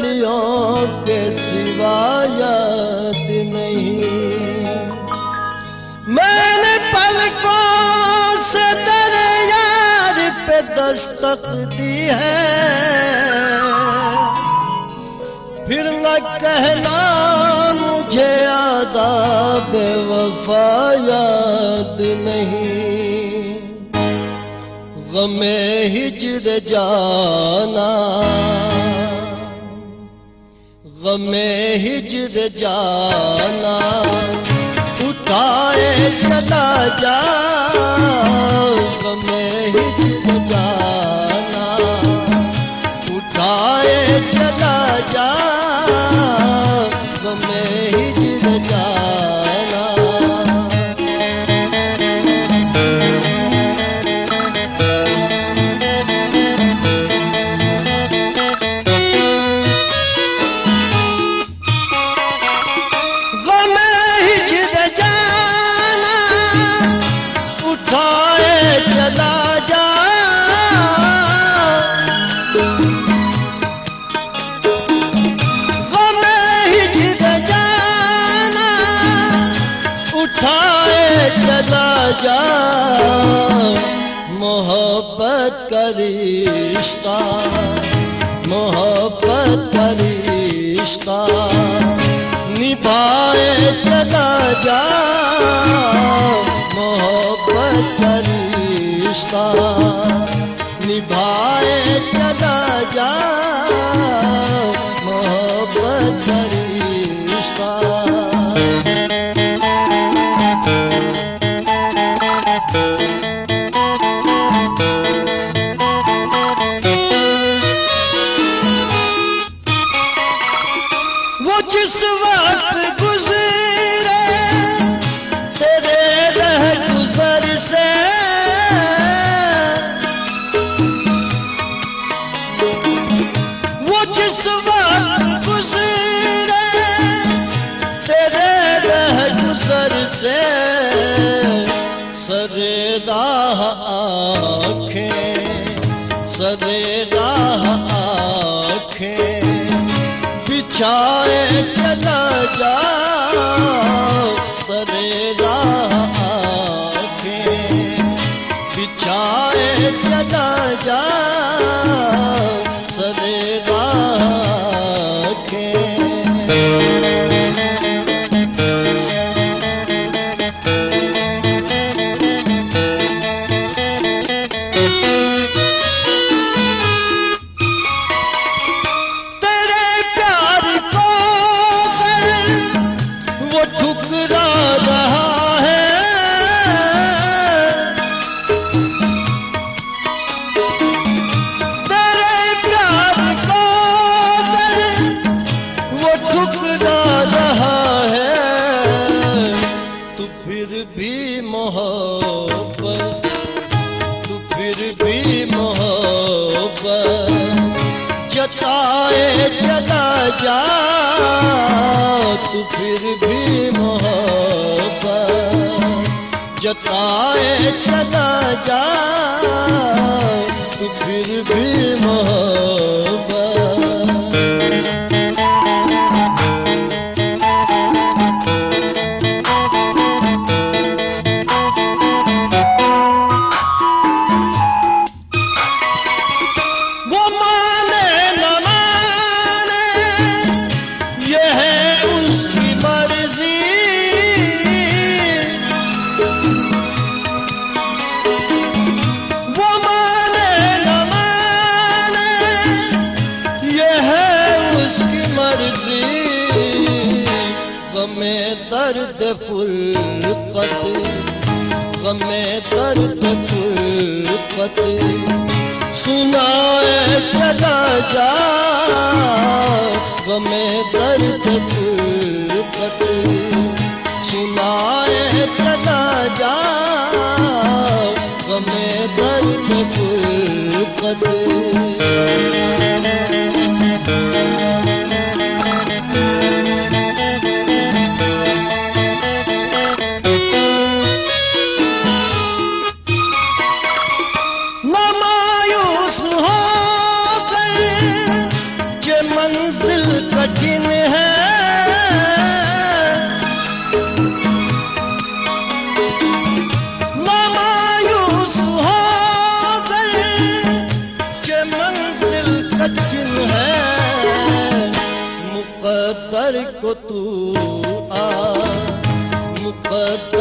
گلیوں کے سوا یاد نہیں. میں نے پلکوں سے تیرے یار پہ دستک دی ہے، پھر نہ کہنا مجھے آداب وفا یاد نہیں. غم ہجر جانا، غم ہجر جانا، اٹھائے چلا جا. غم ہجر جانا، اٹھائے چلا جا. غم ہجر جانا. محبت کا رشتہ، محبت کا رشتہ نبھائے چلا جا. محبت کا رشتہ نبھائے چلا جا. محبت کا رشتہ. جس وقت گزرے تیرے رہ گزر سے، وہ جس وقت گزرے تیرے رہ گزر سے، سرے راہ آنکھیں، سرے راہ آنکھیں بچھائے چلا جا. سرے راہ آنکھیں بچھائے چلا جا. سرے راہ آنکھیں. جتائے چلا جا تو پھر بھی محبت، جتائے چلا جا تو پھر بھی محبت. غم درد فرقت، غم درد فرقت سنائے چلا جا. غم درد فرقت سنائے چلا جا. غم درد فرقت. منزل کٹھن ہے مقدر کو تو آ مقدر